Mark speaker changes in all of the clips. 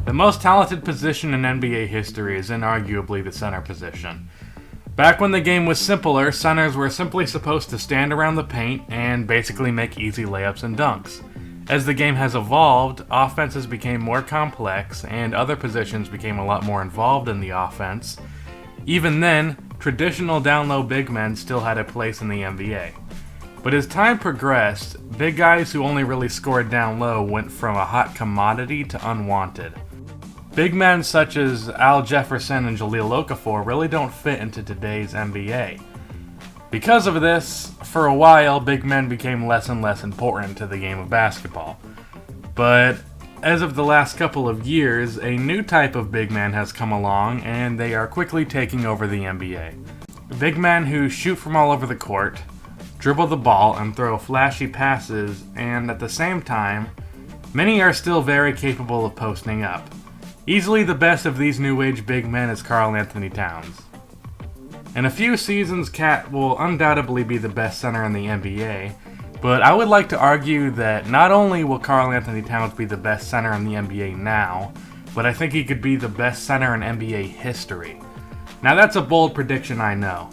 Speaker 1: The most talented position in NBA history is inarguably the center position. Back when the game was simpler, centers were simply supposed to stand around the paint and basically make easy layups and dunks. As the game has evolved, offenses became more complex and other positions became a lot more involved in the offense. Even then, traditional down-low big men still had a place in the NBA. But as time progressed, big guys who only really scored down low went from a hot commodity to unwanted. Big men such as Al Jefferson and Jahlil Okafor really don't fit into today's NBA. Because of this, for a while, big men became less and less important to the game of basketball. But as of the last couple of years, a new type of big man has come along, and they are quickly taking over the NBA. Big men who shoot from all over the court, dribble the ball, and throw flashy passes, and at the same time, many are still very capable of posting up. Easily the best of these new age big men is Karl Anthony Towns. In a few seasons, Cat will undoubtedly be the best center in the NBA, but I would like to argue that not only will Karl Anthony Towns be the best center in the NBA now, but I think he could be the best center in NBA history. Now that's a bold prediction, I know.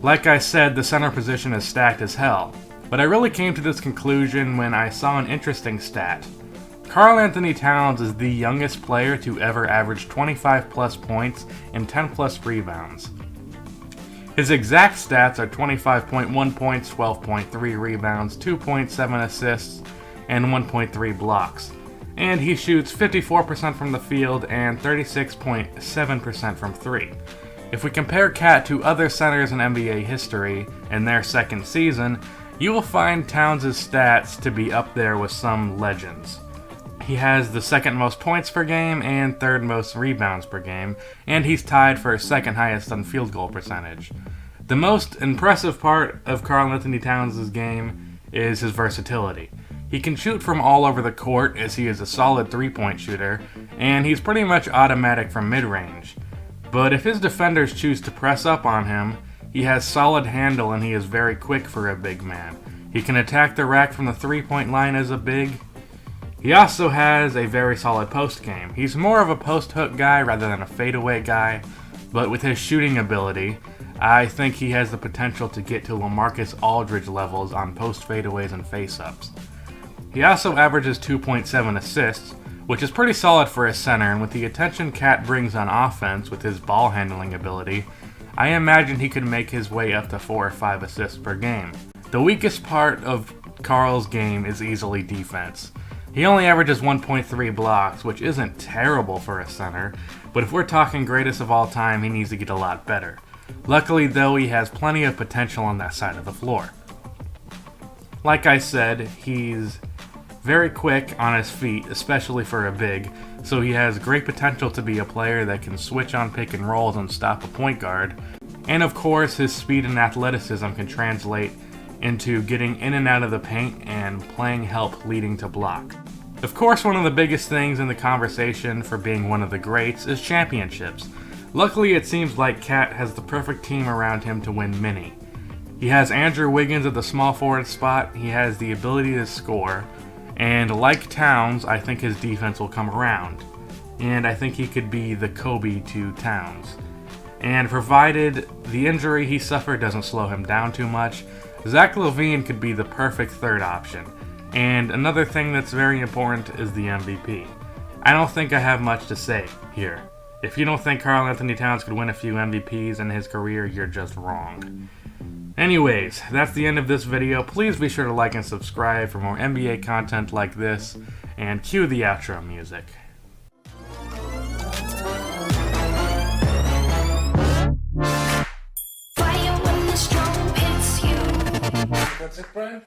Speaker 1: Like I said, the center position is stacked as hell, but I really came to this conclusion when I saw an interesting stat. Karl Anthony Towns is the youngest player to ever average 25 plus points and 10 plus rebounds. His exact stats are 25.1 points, 12.3 rebounds, 2.7 assists, and 1.3 blocks. And he shoots 54% from the field and 36.7% from 3. If we compare Cat to other centers in NBA history in their second season, you will find Towns' stats to be up there with some legends. He has the second most points per game and third most rebounds per game, and he's tied for second highest on field goal percentage. The most impressive part of Karl Anthony Towns' game is his versatility. He can shoot from all over the court as he is a solid three-point shooter, and he's pretty much automatic from mid-range. But if his defenders choose to press up on him, he has solid handle and he is very quick for a big man. He can attack the rack from the three-point line as a big. He also has a very solid post game. He's more of a post hook guy rather than a fadeaway guy, but with his shooting ability, I think he has the potential to get to LaMarcus Aldridge levels on post fadeaways and face-ups. He also averages 2.7 assists, which is pretty solid for a center, and with the attention Cat brings on offense with his ball handling ability, I imagine he could make his way up to 4 or 5 assists per game. The weakest part of Karl's game is easily defense. He only averages 1.3 blocks, which isn't terrible for a center, but if we're talking greatest of all time, he needs to get a lot better. Luckily, though, he has plenty of potential on that side of the floor. Like I said, he's very quick on his feet, especially for a big, so he has great potential to be a player that can switch on pick and rolls and stop a point guard. And of course, his speed and athleticism can translate into getting in and out of the paint and playing help leading to block. Of course, one of the biggest things in the conversation for being one of the greats is championships. Luckily, it seems like Cat has the perfect team around him to win many. He has Andrew Wiggins at the small forward spot, he has the ability to score, and like Towns, I think his defense will come around. And I think he could be the Kobe to Towns. And provided the injury he suffered doesn't slow him down too much, Zach LaVine could be the perfect third option. And another thing that's very important is the MVP. I don't think I have much to say here. If you don't think Karl Anthony Towns could win a few MVPs in his career, you're just wrong. Anyways, that's the end of this video. Please be sure to like and subscribe for more NBA content like this, and cue the outro music.
Speaker 2: That's it, Brian?